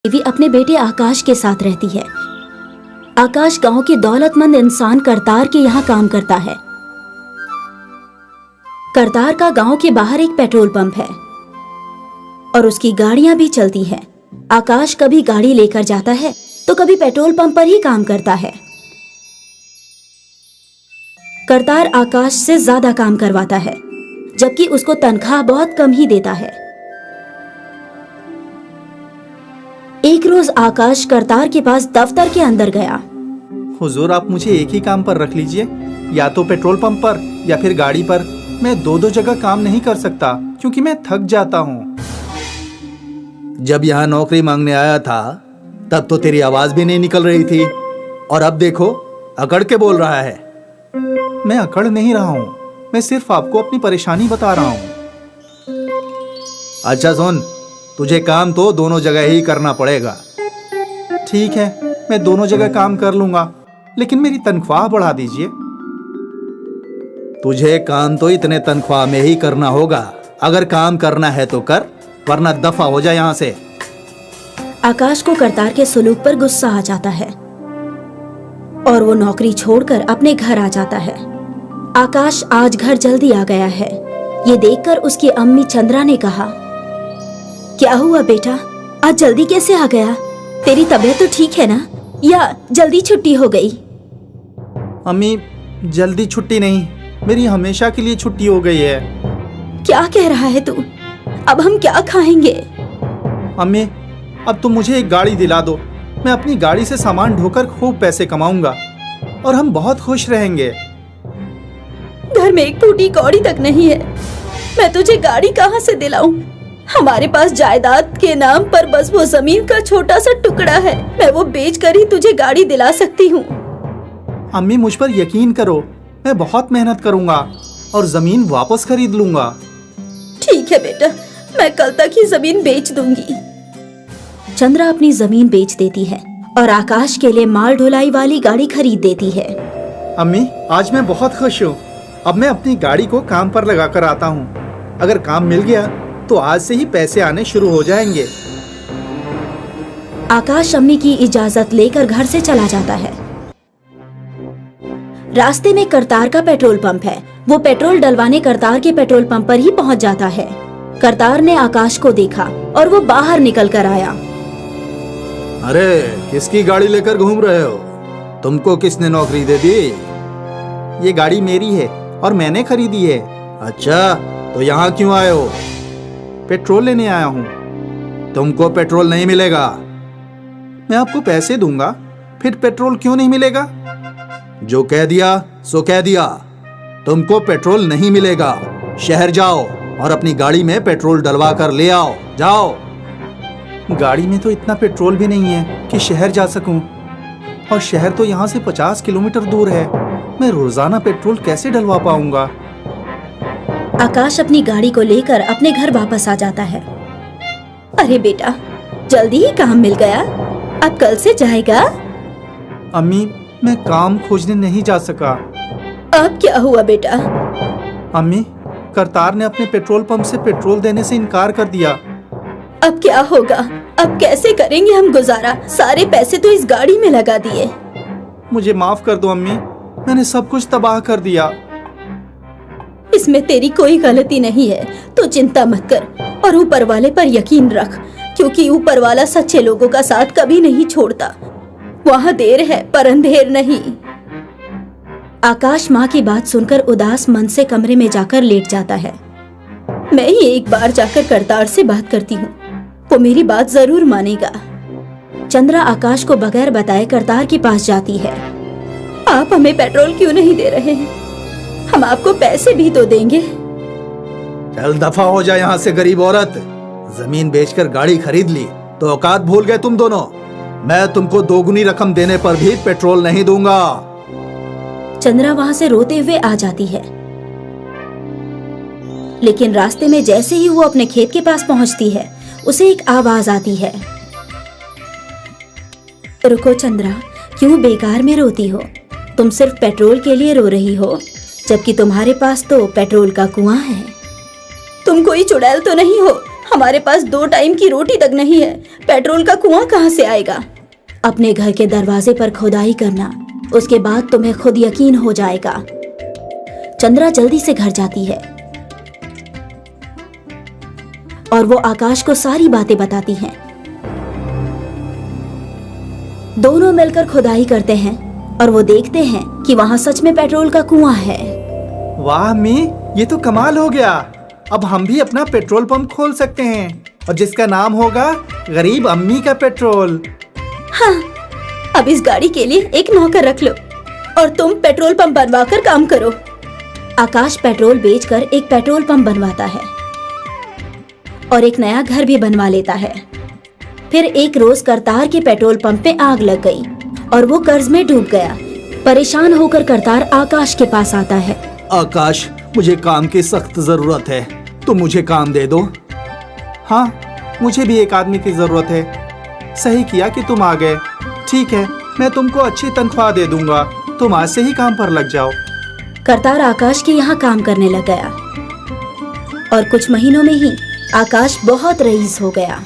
देवी अपने बेटे आकाश के साथ रहती है। आकाश गांव के दौलतमंद इंसान करतार के यहाँ काम करता है। करतार का गांव के बाहर एक पेट्रोल पंप है और उसकी गाड़ियां भी चलती हैं। आकाश कभी गाड़ी लेकर जाता है तो कभी पेट्रोल पंप पर ही काम करता है। करतार आकाश से ज्यादा काम करवाता है, जबकि उसको तनख्वाह बहुत कम ही देता है। एक रोज आकाश करतार के पास दफ्तर के अंदर गया। हुजूर, आप मुझे एक ही काम पर रख लीजिए, या तो पेट्रोल पंप पर या फिर गाड़ी पर। मैं दो जगह काम नहीं कर सकता क्योंकि मैं थक जाता हूँ। जब यहाँ नौकरी मांगने आया था तब तो तेरी आवाज भी नहीं निकल रही थी, और अब देखो अकड़ के बोल रहा है। मैं अकड़ नहीं रहा हूँ, मैं सिर्फ आपको अपनी परेशानी बता रहा हूँ। अच्छा सुन, तुझे काम तो दोनों जगह ही करना पड़ेगा। ठीक है, मैं दोनों जगह काम कर लूंगा, लेकिन मेरी तनख्वाह बढ़ा दीजिए। तुझे काम तो इतने तनख्वाह में ही करना होगा। अगर काम करना है तो कर, वरना दफा हो जाए यहाँ से। आकाश को करतार के सुलूक पर गुस्सा आ जाता है और वो नौकरी छोड़कर अपने घर आ जाता है। आकाश आज घर जल्दी आ गया है। ये देखकर उसकी अम्मी चंद्रा ने कहा, क्या हुआ बेटा, आज जल्दी कैसे आ गया? तेरी तबीयत तो ठीक है ना, या जल्दी छुट्टी हो गई? अम्मी, जल्दी छुट्टी नहीं, मेरी हमेशा के लिए छुट्टी हो गई है। क्या कह रहा है तू? अब हम क्या खाएंगे? अम्मी, अब तुम मुझे एक गाड़ी दिला दो। मैं अपनी गाड़ी से सामान ढोकर खूब पैसे कमाऊंगा और हम बहुत खुश रहेंगे। घर में एक फूटी कौड़ी तक नहीं है, मैं तुझे गाड़ी कहाँ से दिलाऊं? हमारे पास जायदाद के नाम पर बस वो जमीन का छोटा सा टुकड़ा है। मैं वो बेचकर ही तुझे गाड़ी दिला सकती हूँ। अम्मी, मुझ पर यकीन करो, मैं बहुत मेहनत करूंगा और जमीन वापस खरीद लूंगा। ठीक है बेटा, मैं कल तक ही जमीन बेच दूंगी। चंद्रा अपनी जमीन बेच देती है और आकाश के लिए माल ढुलाई वाली गाड़ी खरीद देती है। अम्मी, आज मैं बहुत खुश हूँ। अब मैं अपनी गाड़ी को काम पर लगा कर आता हूँ। अगर काम मिल गया तो आज से ही पैसे आने शुरू हो जाएंगे। आकाश अम्मी की इजाजत लेकर घर से चला जाता है। रास्ते में करतार का पेट्रोल पंप है। वो पेट्रोल डलवाने करतार के पेट्रोल पंप पर ही पहुंच जाता है। करतार ने आकाश को देखा और वो बाहर निकल कर आया। अरे, किसकी गाड़ी लेकर घूम रहे हो? तुमको किसने नौकरी दे दी? ये गाड़ी मेरी है और मैंने खरीदी है। अच्छा, तो यहाँ क्यों आए हो? पेट्रोल लेने आया हूँ। तुमको पेट्रोल नहीं मिलेगा। मैं आपको पैसे दूंगा, फिर पेट्रोल क्यों नहीं मिलेगा? जो कह दिया सो कह दिया। तुमको पेट्रोल नहीं मिलेगा। शहर जाओ और अपनी गाड़ी में पेट्रोल डलवा कर ले आओ। जाओ। गाड़ी में तो इतना पेट्रोल भी नहीं है कि शहर जा सकूं, और शहर तो यहाँ से 50 किलोमीटर दूर है। मैं रोजाना पेट्रोल कैसे डलवा पाऊंगा? आकाश अपनी गाड़ी को लेकर अपने घर वापस आ जाता है। अरे बेटा, जल्दी ही काम मिल गया, अब कल से जाएगा? अम्मी, मैं काम खोजने नहीं जा सका। अब क्या हुआ बेटा? अम्मी, करतार ने अपने पेट्रोल पंप से पेट्रोल देने से इनकार कर दिया। अब क्या होगा? अब कैसे करेंगे हम गुजारा? सारे पैसे तो इस गाड़ी में लगा दिए। मुझे माफ कर दो अम्मी, मैंने सब कुछ तबाह कर दिया। इसमें तेरी कोई गलती नहीं है, तो चिंता मत कर और ऊपर वाले पर यकीन रख, क्योंकि ऊपर वाला सच्चे लोगों का साथ कभी नहीं छोड़ता। वहाँ देर है पर अंधेर नहीं। आकाश माँ की बात सुनकर उदास मन से कमरे में जाकर लेट जाता है। मैं ही एक बार जाकर करतार से बात करती हूँ, वो मेरी बात जरूर मानेगा। चंद्रा आकाश को बगैर बताए करतार के पास जाती है। आप हमें पेट्रोल क्यों नहीं दे रहे हैं? हम आपको पैसे भी तो देंगे। चल दफा हो जाए यहाँ से गरीब औरत। जमीन बेचकर गाड़ी खरीद ली तो औकात भूल गए तुम दोनों। मैं तुमको दोगुनी रकम देने पर भी पेट्रोल नहीं दूंगा। चंद्रा वहाँ से रोते हुए आ जाती है, लेकिन रास्ते में जैसे ही वो अपने खेत के पास पहुँचती है, उसे एक आवाज आती है। रुको चंद्रा, क्यों बेकार में रोती हो? तुम सिर्फ पेट्रोल के लिए रो रही हो, जबकि तुम्हारे पास तो पेट्रोल का कुआं है। तुम कोई चुड़ैल तो नहीं हो? हमारे पास 2 टाइम की रोटी तक नहीं है, पेट्रोल का कुआं कहाँ से आएगा? अपने घर के दरवाजे पर खुदाई करना, उसके बाद तुम्हें खुद यकीन हो जाएगा। चंद्रा जल्दी से घर जाती है और वो आकाश को सारी बातें बताती हैं। दोनों मिलकर खुदाई करते हैं और वो देखते हैं कि वहां सच में पेट्रोल का कुआं है। वाह अम्मी, ये तो कमाल हो गया। अब हम भी अपना पेट्रोल पंप खोल सकते हैं और जिसका नाम होगा गरीब अम्मी का पेट्रोल। हाँ, अब इस गाड़ी के लिए एक नौकर रख लो और तुम पेट्रोल पंप बनवाकर काम करो। आकाश पेट्रोल बेचकर एक पेट्रोल पंप बनवाता है और एक नया घर भी बनवा लेता है। फिर एक रोज करतार के पेट्रोल पंप में आग लग गई और वो कर्ज में डूब गया। परेशान होकर करतार आकाश के पास आता है। आकाश, मुझे काम की सख्त जरूरत है, तुम मुझे काम दे दो। हाँ, मुझे भी एक आदमी की जरूरत है। सही किया कि तुम आ गए। ठीक है, मैं तुमको अच्छी तनख्वाह दे दूंगा, तुम आज से ही काम पर लग जाओ। करतार आकाश के यहाँ काम करने लग गया और कुछ महीनों में ही आकाश बहुत रईस हो गया।